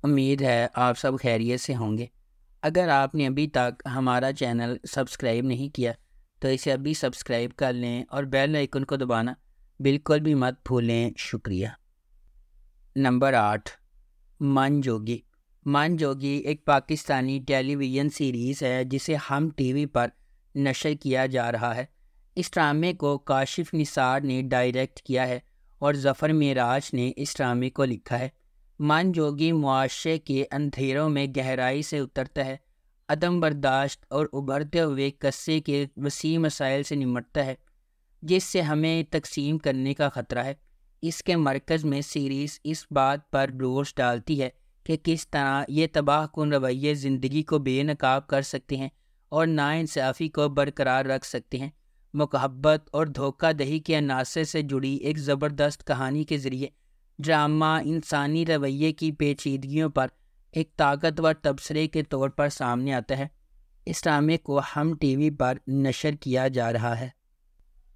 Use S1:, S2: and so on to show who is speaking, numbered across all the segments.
S1: امید ہے آپ سب خیریت سے ہوں گے۔ اگر آپ نے ابھی تک ہمارا چینل سبسکرائب نہیں کیا تو اسے ابھی سبسکرائب کر لیں اور بیل آئیکن کو دبانا بالکل بھی مت بھولیں۔ شکریہ۔ نمبر 8، من جوگی۔ من جوگی ایک پاکستانی ٹیلی ویژن سیریز ہے جسے ہم ٹی وی پر نشر کیا جا رہا ہے۔ اس ڈرامے کو کاشف نثار نے ڈائریکٹ کیا ہے اور ظفر معراج نے اس ڈرامے کو لکھا ہے۔ من جوگی معاشرے کے اندھیروں میں گہرائی سے اترتا ہے، عدم برداشت اور ابھرتے ہوئے قصے کے وسیع مسائل سے نمٹتا ہے جس سے ہمیں تقسیم کرنے کا خطرہ ہے۔ اس کے مرکز میں سیریز اس بات پر روش ڈالتی ہے کہ کس طرح یہ تباہ کن رویے زندگی کو بے نقاب کر سکتے ہیں اور ناانصافی کو برقرار رکھ سکتے ہیں۔ محبت اور دھوکہ دہی کے عناصر سے جڑی ایک زبردست کہانی کے ذریعے ڈرامہ انسانی رویے کی پیچیدگیوں پر ایک طاقتور تبصرے کے طور پر سامنے آتا ہے۔ اس ڈرامے کو ہم ٹی وی پر نشر کیا جا رہا ہے۔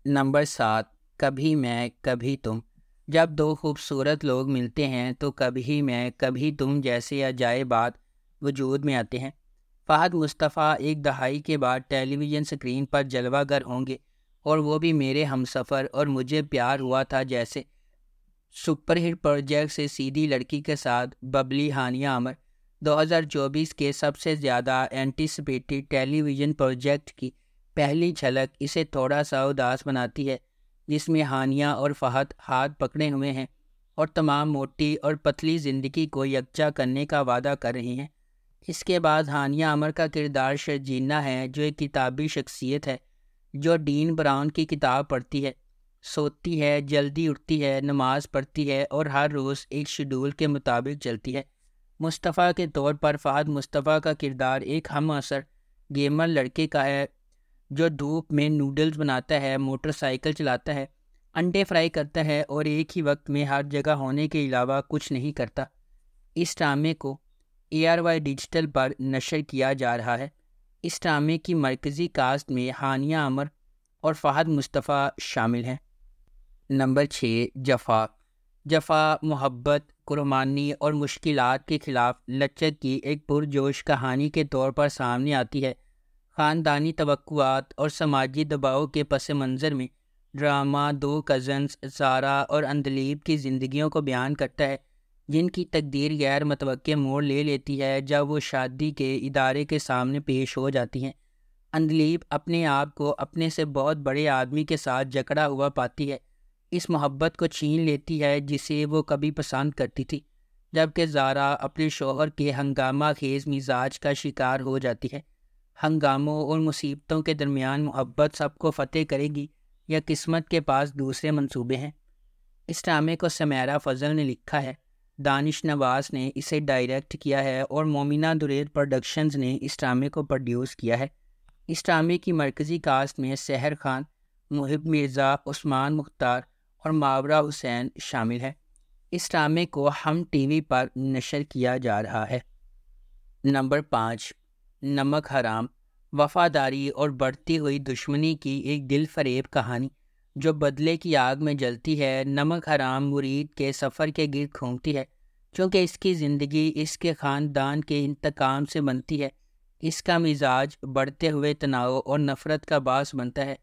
S1: نمبر 7، کبھی میں کبھی تم۔ جب دو خوبصورت لوگ ملتے ہیں تو کبھی میں کبھی تم جیسے عجائبات وجود میں آتے ہیں۔ فہد مصطفیٰ ایک دہائی کے بعد ٹیلی ویژن سکرین پر جلوہ گر ہوں گے، اور وہ بھی میرے ہمسفر اور مجھے پیار ہوا تھا جیسے سپر ہٹ پروجیکٹ سے سیدھی لڑکی کے ساتھ ببلی ہانیہ عامر 2024 کے سب سے زیادہ اینٹیسپیٹڈ ٹیلی ویژن پروجیکٹ کی پہلی جھلک اسے تھوڑا سا اداس بناتی ہے، جس میں ہانیہ اور فہد ہاتھ پکڑے ہوئے ہیں اور تمام موٹی اور پتلی زندگی کو یکجا کرنے کا وعدہ کر رہے ہیں۔ اس کے بعد ہانیہ عامر کا کردار شرجینا ہے، جو ایک کتابی شخصیت ہے جو ڈین براؤن کی کتاب پڑھتی ہے، سوتی ہے، جلدی اٹھتی ہے، نماز پڑھتی ہے اور ہر روز ایک شیڈول کے مطابق چلتی ہے۔ مصطفیٰ کے طور پر فہد مصطفیٰ کا کردار ایک ہم عصر گیمر لڑکے کا ہے جو دھوپ میں نوڈلز بناتا ہے، موٹر سائیکل چلاتا ہے، انڈے فرائی کرتا ہے اور ایک ہی وقت میں ہر جگہ ہونے کے علاوہ کچھ نہیں کرتا۔ اس ڈرامے کو ARY ڈیجیٹل پر نشر کیا جا رہا ہے۔ اس ڈرامے کی مرکزی کاسٹ میں ہانیہ عامر اور فہد مصطفیٰ شامل ہیں۔ نمبر 6، جفا۔ جفا محبت، قربانی اور مشکلات کے خلاف لچک کی ایک پرجوش کہانی کے طور پر سامنے آتی ہے۔ خاندانی توقعات اور سماجی دباؤ کے پس منظر میں ڈرامہ دو کزنز زارا اور اندلیب کی زندگیوں کو بیان کرتا ہے، جن کی تقدیر غیر متوقع موڑ لے لیتی ہے جب وہ شادی کے ادارے کے سامنے پیش ہو جاتی ہیں۔ اندلیب اپنے آپ کو اپنے سے بہت بڑے آدمی کے ساتھ جکڑا ہوا پاتی ہے، اس محبت کو چھین لیتی ہے جسے وہ کبھی پسند کرتی تھی، جبکہ زارا اپنے شوہر کے ہنگامہ خیز مزاج کا شکار ہو جاتی ہے۔ ہنگاموں اور مصیبتوں کے درمیان محبت سب کو فتح کرے گی یا قسمت کے پاس دوسرے منصوبے ہیں؟ اس ڈرامے کو سمیرہ فضل نے لکھا ہے، دانش نواز نے اسے ڈائریکٹ کیا ہے اور مومنہ درید پروڈکشنز نے اس ڈرامے کو پروڈیوس کیا ہے۔ اس ڈرامے کی مرکزی کاسٹ میں سحر خان، محب مرزا، عثمان مختار اور ماورا حسین شامل ہے۔ اس ڈرامے کو ہم ٹی وی پر نشر کیا جا رہا ہے۔ نمبر 5، نمک حرام۔ وفاداری اور بڑھتی ہوئی دشمنی کی ایک دل فریب کہانی جو بدلے کی آگ میں جلتی ہے۔ نمک حرام مرید کے سفر کے گرد گھومتی ہے، چونکہ اس کی زندگی اس کے خاندان کے انتقام سے بنتی ہے۔ اس کا مزاج بڑھتے ہوئے تناؤ اور نفرت کا باعث بنتا ہے۔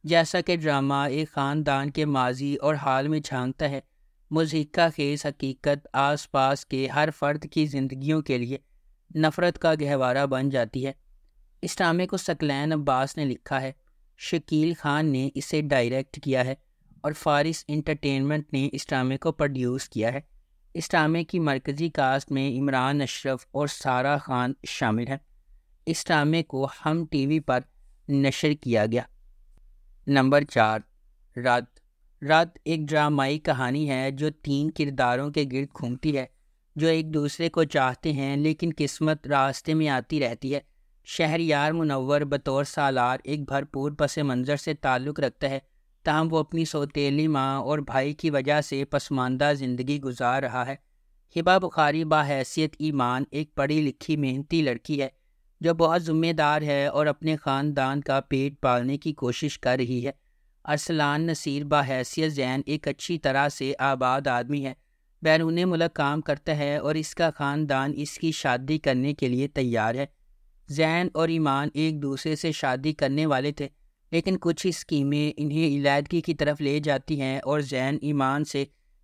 S1: جیسا کہ ڈرامہ ایک خاندان کے ماضی اور حال میں جھانکتا ہے، مضحکہ خیز حقیقت آس پاس کے ہر فرد کی زندگیوں کے لیے نفرت کا گہوارہ بن جاتی ہے۔ اس ڈرامے کو ثقلین عباس نے لکھا ہے، شکیل خان نے اسے ڈائریکٹ کیا ہے اور فارس انٹرٹینمنٹ نے اس ڈرامے کو پروڈیوس کیا ہے۔ اس ڈرامے کی مرکزی کاسٹ میں عمران اشرف اور سارہ خان شامل ہیں۔ اس ڈرامے کو ہم ٹی وی پر نشر کیا گیا۔ نمبر 4، رد۔ رد ایک ڈرامائی کہانی ہے جو 3 کرداروں کے گرد گھومتی ہے جو ایک دوسرے کو چاہتے ہیں لیکن قسمت راستے میں آتی رہتی ہے۔ شہریار منور بطور سالار ایک بھرپور پس منظر سے تعلق رکھتا ہے، تاہم وہ اپنی سوتیلی ماں اور بھائی کی وجہ سے پسماندہ زندگی گزار رہا ہے۔ ہبہ بخاری بحیثیت ایمان ایک پڑھی لکھی محنتی لڑکی ہے جو بہت ذمہ دار ہے اور اپنے خاندان کا پیٹ پالنے کی کوشش کر رہی ہے۔ ارسلان نصیر بحیثیت زین ایک اچھی طرح سے آباد آدمی ہے بیرون ملک کام کرتا ہے اور اس کا خاندان اس کی شادی کرنے کے لیے تیار ہے۔ زین اور ایمان ایک دوسرے سے شادی کرنے والے تھے، لیکن کچھ اسکیمیں انہیں علیحدگی کی طرف لے جاتی ہیں اور زین ایمان سے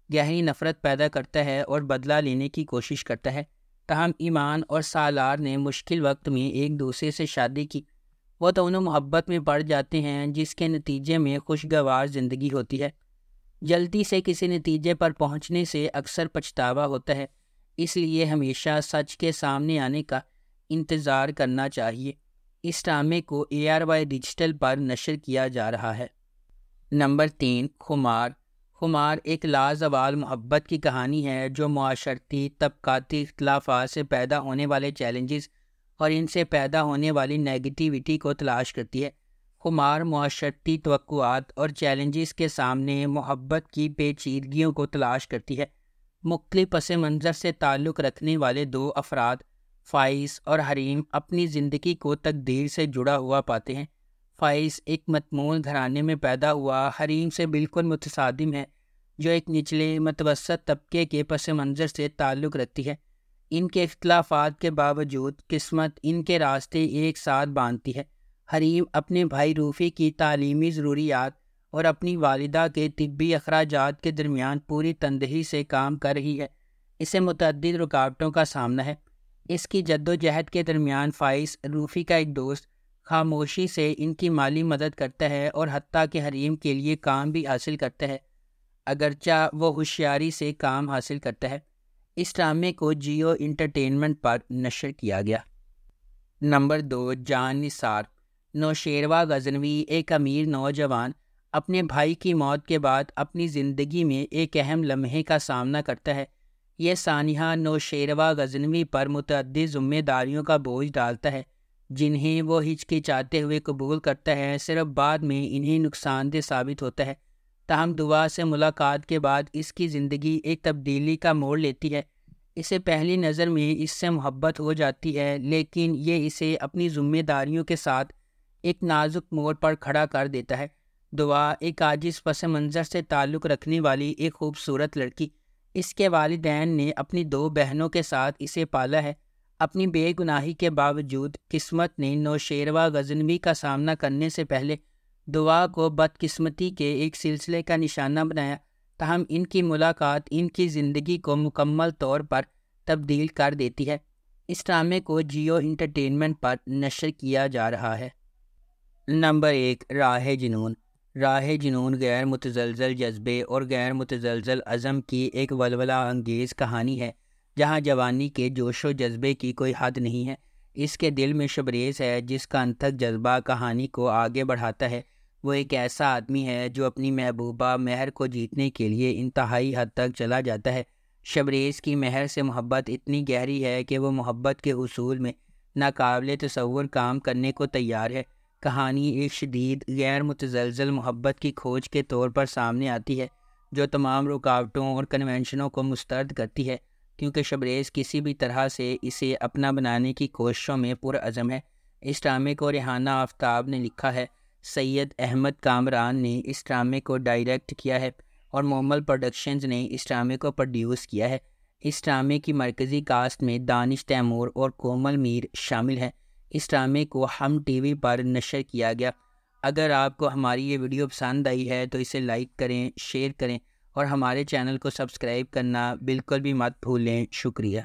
S1: گہری نفرت پیدا کرتا ہے اور بدلہ لینے کی کوشش کرتا ہے۔ تاہم ایمان اور سالار نے مشکل وقت میں ایک دوسرے سے شادی کی۔ وہ دونوں محبت میں پڑ جاتے ہیں، جس کے نتیجے میں خوشگوار زندگی ہوتی ہے۔ جلدی سے کسی نتیجے پر پہنچنے سے اکثر پچھتاوا ہوتا ہے، اس لیے ہمیشہ سچ کے سامنے آنے کا انتظار کرنا چاہیے۔ اس ڈرامے کو ARY ڈیجیٹل پر نشر کیا جا رہا ہے۔ نمبر 3، خمار۔ خمار ایک لازوال محبت کی کہانی ہے جو معاشرتی طبقاتی اختلافات سے پیدا ہونے والے چیلنجز اور ان سے پیدا ہونے والی نیگیٹیوٹی کو تلاش کرتی ہے۔ خمار معاشرتی توقعات اور چیلنجز کے سامنے محبت کی پیچیدگیوں کو تلاش کرتی ہے۔ مختلف پس منظر سے تعلق رکھنے والے دو افراد، فائز اور حریم، اپنی زندگی کو تقدیر سے جڑا ہوا پاتے ہیں۔ فائز ایک متمول گھرانے میں پیدا ہوا حریم سے بالکل متصادم ہے، جو ایک نچلے متوسط طبقے کے پس منظر سے تعلق رکھتی ہے۔ ان کے اختلافات کے باوجود قسمت ان کے راستے ایک ساتھ باندھتی ہے۔ حریم اپنے بھائی روفی کی تعلیمی ضروریات اور اپنی والدہ کے طبی اخراجات کے درمیان پوری تندہی سے کام کر رہی ہے۔ اسے متعدد رکاوٹوں کا سامنا ہے۔ اس کی جدوجہد کے درمیان فائز، روفی کا ایک دوست، خاموشی سے ان کی مالی مدد کرتا ہے اور حتیٰ کہ حریم کے لیے کام بھی حاصل کرتا ہے، اگرچہ وہ ہوشیاری سے کام حاصل کرتا ہے۔ اس ڈرامے کو جیو انٹرٹینمنٹ پر نشر کیا گیا۔ نمبر 2، جان نثار۔ نوشیروہ غزنوی ایک امیر نوجوان اپنے بھائی کی موت کے بعد اپنی زندگی میں ایک اہم لمحے کا سامنا کرتا ہے۔ یہ سانحہ نوشیروہ غزنوی پر متعدد ذمہ داریوں کا بوجھ ڈالتا ہے، جنہیں وہ ہچکچاتے ہوئے قبول کرتا ہے، صرف بعد میں انہیں نقصان دہ ثابت ہوتا ہے۔ تاہم دعا سے ملاقات کے بعد اس کی زندگی ایک تبدیلی کا موڑ لیتی ہے۔ اسے پہلی نظر میں اس سے محبت ہو جاتی ہے، لیکن یہ اسے اپنی ذمہ داریوں کے ساتھ ایک نازک موڑ پر کھڑا کر دیتا ہے۔ دعا ایک عاجز پس منظر سے تعلق رکھنے والی ایک خوبصورت لڑکی، اس کے والدین نے اپنی 2 بہنوں کے ساتھ اسے پالا ہے۔ اپنی بے گناہی کے باوجود قسمت نے نوشیروہ غزنوی کا سامنا کرنے سے پہلے دعا کو بدقسمتی کے ایک سلسلے کا نشانہ بنایا۔ تاہم ان کی ملاقات ان کی زندگی کو مکمل طور پر تبدیل کر دیتی ہے۔ اس ڈرامے کو جیو انٹرٹینمنٹ پر نشر کیا جا رہا ہے۔ نمبر 1، راہ جنون۔ راہ جنون غیر متزلزل جذبے اور غیر متزلزل عزم کی ایک ولولہ انگیز کہانی ہے، جہاں جوانی کے جوش و جذبے کی کوئی حد نہیں ہے۔ اس کے دل میں شبریز ہے، جس کا انتھک جذبہ کہانی کو آگے بڑھاتا ہے۔ وہ ایک ایسا آدمی ہے جو اپنی محبوبہ مہر کو جیتنے کے لیے انتہائی حد تک چلا جاتا ہے۔ شبریز کی مہر سے محبت اتنی گہری ہے کہ وہ محبت کے حصول میں ناقابل تصور کام کرنے کو تیار ہے۔ کہانی ایک شدید غیر متزلزل محبت کی کھوج کے طور پر سامنے آتی ہے، جو تمام رکاوٹوں اور کنونشنوں کو مسترد کرتی ہے، کیونکہ شبریز کسی بھی طرح سے اسے اپنا بنانے کی کوششوں میں پرعزم ہے۔ اس ڈرامے کو ریحانہ آفتاب نے لکھا ہے، سید احمد کامران نے اس ڈرامے کو ڈائریکٹ کیا ہے اور مومل پروڈکشنز نے اس ڈرامے کو پروڈیوس کیا ہے۔ اس ڈرامے کی مرکزی کاسٹ میں دانش تیمور اور کومل میر شامل ہیں۔ اس ڈرامے کو ہم ٹی وی پر نشر کیا گیا۔ اگر آپ کو ہماری یہ ویڈیو پسند آئی ہے تو اسے لائک کریں، شیئر کریں اور ہمارے چینل کو سبسکرائب کرنا بالکل بھی مت بھولیں۔ شکریہ۔